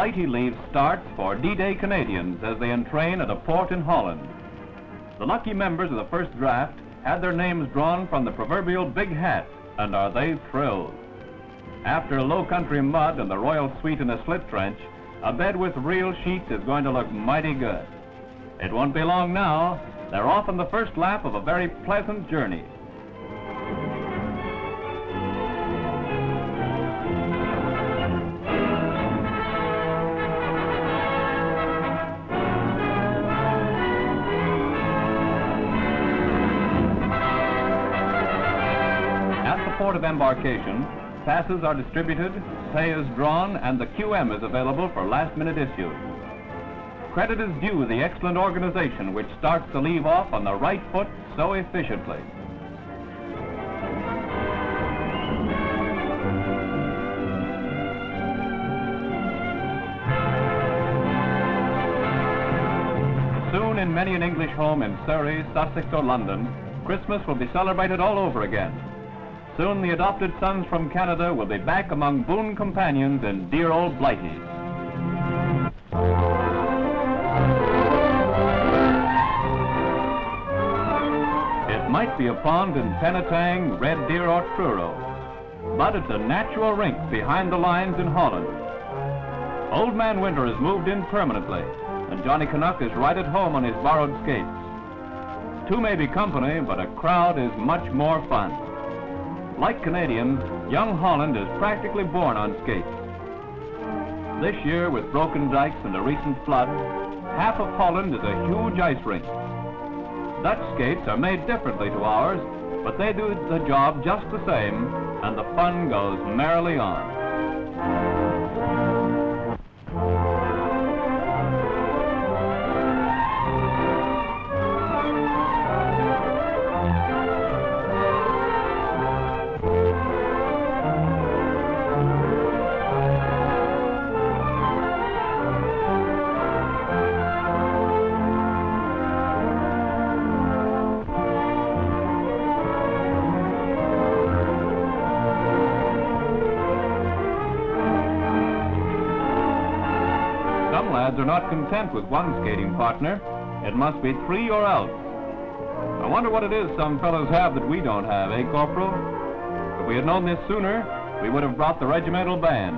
Blighty Leave starts for D-Day Canadians as they entrain at a port in Holland. The lucky members of the first draft had their names drawn from the proverbial big hat, and are they thrilled. After low country mud and the royal suite in a slit trench, a bed with real sheets is going to look mighty good. It won't be long now. They're off on the first lap of a very pleasant journey. At the port of embarkation, passes are distributed, pay is drawn, and the QM is available for last-minute issue. Credit is due the excellent organization which starts the leave off on the right foot so efficiently. Soon in many an English home in Surrey, Sussex, or London, Christmas will be celebrated all over again. Soon the adopted sons from Canada will be back among boon companions in dear old Blighty. It might be a pond in Penetang, Red Deer, or Truro, but it's a natural rink behind the lines in Holland. Old Man Winter has moved in permanently, and Johnny Canuck is right at home on his borrowed skates. Two may be company, but a crowd is much more fun. Like Canadians, young Holland is practically born on skates. This year, with broken dikes and a recent flood, half of Holland is a huge ice rink. Dutch skates are made differently to ours, but they do the job just the same, and the fun goes merrily on. Are not content with one skating partner. It must be three or else. I wonder what it is some fellows have that we don't have, eh, Corporal? If we had known this sooner, we would have brought the regimental band.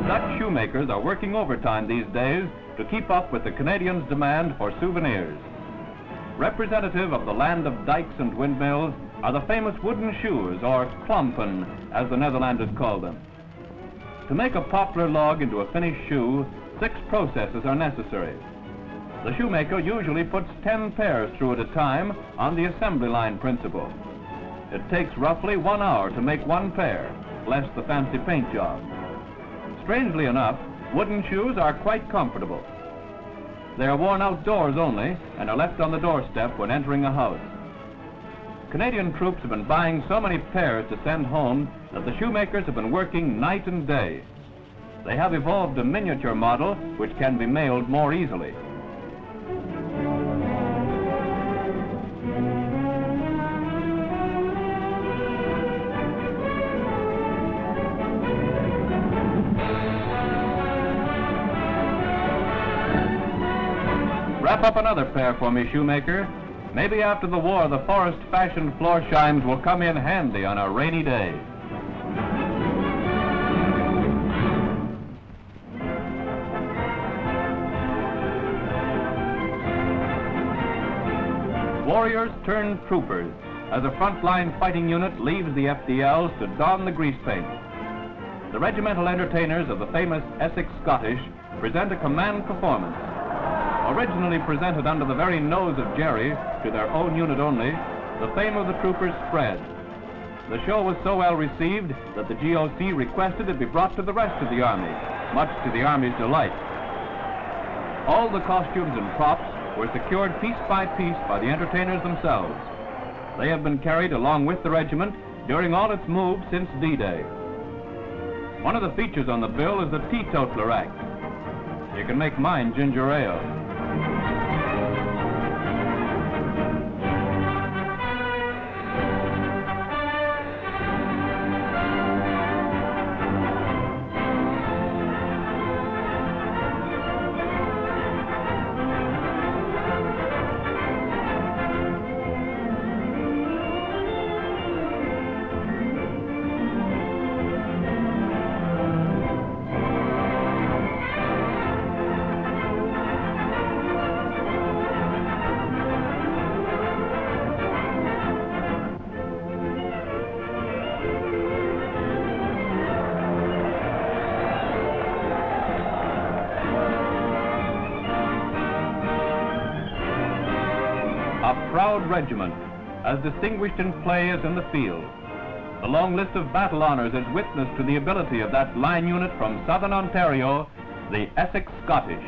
Dutch shoemakers are working overtime these days to keep up with the Canadians' demand for souvenirs. Representative of the land of dikes and windmills are the famous wooden shoes, or klompen, as the Netherlanders call them. To make a poplar log into a finished shoe, 6 processes are necessary. The shoemaker usually puts 10 pairs through at a time on the assembly line principle. It takes roughly 1 hour to make 1 pair, less the fancy paint job. Strangely enough, wooden shoes are quite comfortable. They are worn outdoors only and are left on the doorstep when entering a house. Canadian troops have been buying so many pairs to send home that the shoemakers have been working night and day. They have evolved a miniature model which can be mailed more easily. Wrap up another pair for me, shoemaker. Maybe after the war, the forest fashion floor shimes will come in handy on a rainy day. Warriors turn troopers as a frontline fighting unit leaves the FDLs to don the grease paint. The regimental entertainers of the famous Essex Scottish present a command performance. Originally presented under the very nose of Jerry, to their own unit only, the fame of the troopers spread. The show was so well received that the GOC requested it be brought to the rest of the Army, much to the Army's delight. All the costumes and props were secured piece by piece by the entertainers themselves. They have been carried along with the regiment during all its moves since D-Day. One of the features on the bill is the teetotaler act. You can make mine ginger ale. a proud regiment, as distinguished in play as in the field. The long list of battle honors is witness to the ability of that line unit from southern Ontario, the Essex Scottish.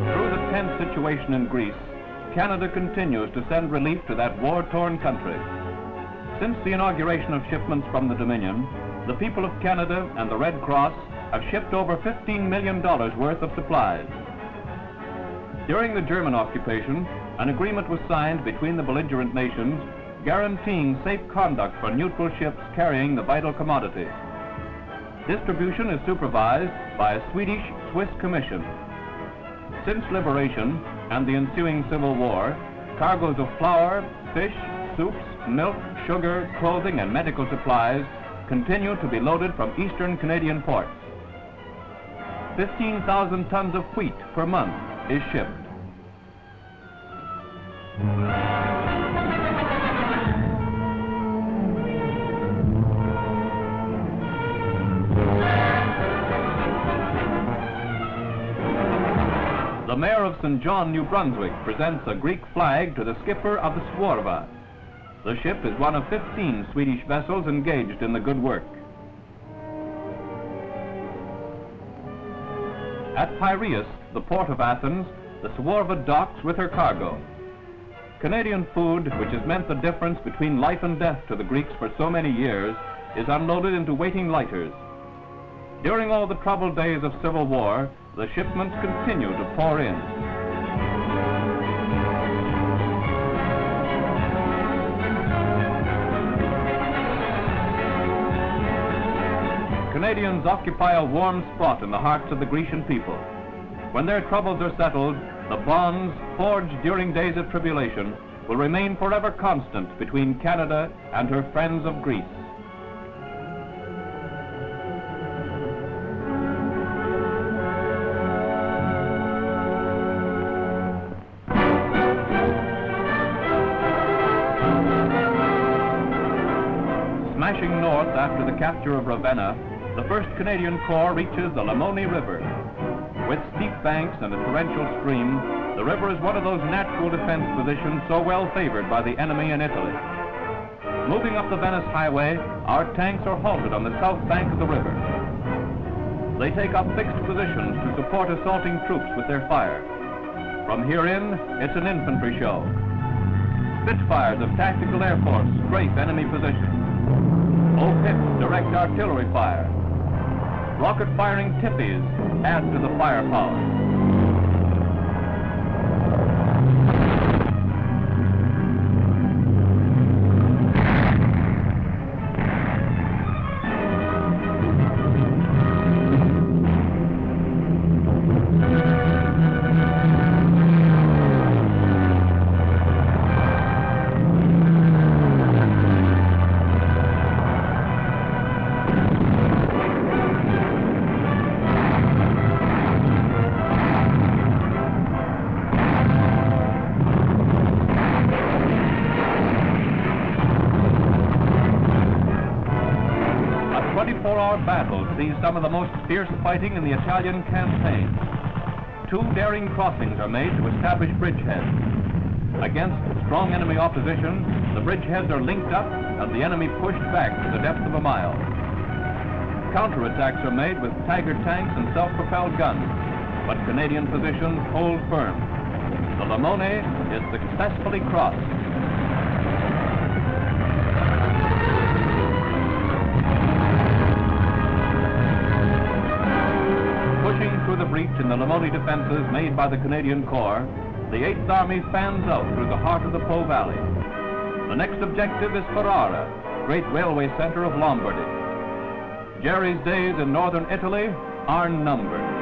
Through the tense situation in Greece, Canada continues to send relief to that war-torn country. Since the inauguration of shipments from the Dominion, the people of Canada and the Red Cross have shipped over $15 million worth of supplies. During the German occupation, an agreement was signed between the belligerent nations guaranteeing safe conduct for neutral ships carrying the vital commodity. Distribution is supervised by a Swedish-Swiss commission. Since liberation and the ensuing Civil War, cargoes of flour, fish, soups, milk, sugar, clothing, and medical supplies continue to be loaded from eastern Canadian ports. 15,000 tons of wheat per month is shipped. The mayor of St. John, New Brunswick, presents a Greek flag to the skipper of the Swarva. The ship is one of 15 Swedish vessels engaged in the good work. At Piraeus, the port of Athens, the Swarva docks with her cargo. Canadian food, which has meant the difference between life and death to the Greeks for so many years, is unloaded into waiting lighters. During all the troubled days of civil war, the shipments continue to pour in. Canadians occupy a warm spot in the hearts of the Grecian people. When their troubles are settled, the bonds forged during days of tribulation will remain forever constant between Canada and her friends of Greece. Smashing north after the capture of Ravenna, the 1st Canadian Corps reaches the Lamoni River. With steep banks and a torrential stream, the river is one of those natural defense positions so well favored by the enemy in Italy. Moving up the Venice Highway, our tanks are halted on the south bank of the river. They take up fixed positions to support assaulting troops with their fire. From here in, it's an infantry show. Spitfires of tactical air force strafe enemy positions. O-pips direct artillery fire. Rocket-firing tippies add to the firepower. Battle sees some of the most fierce fighting in the Italian campaign. 2 daring crossings are made to establish bridgeheads. Against strong enemy opposition, the bridgeheads are linked up and the enemy pushed back to the depth of a mile. Counterattacks are made with Tiger tanks and self-propelled guns, but Canadian positions hold firm. The Lamoni is successfully crossed. Through the breach in the Lamoni defenses made by the Canadian Corps, the 8th Army fans out through the heart of the Po Valley. The next objective is Ferrara, great railway center of Lombardy. Jerry's days in northern Italy are numbered.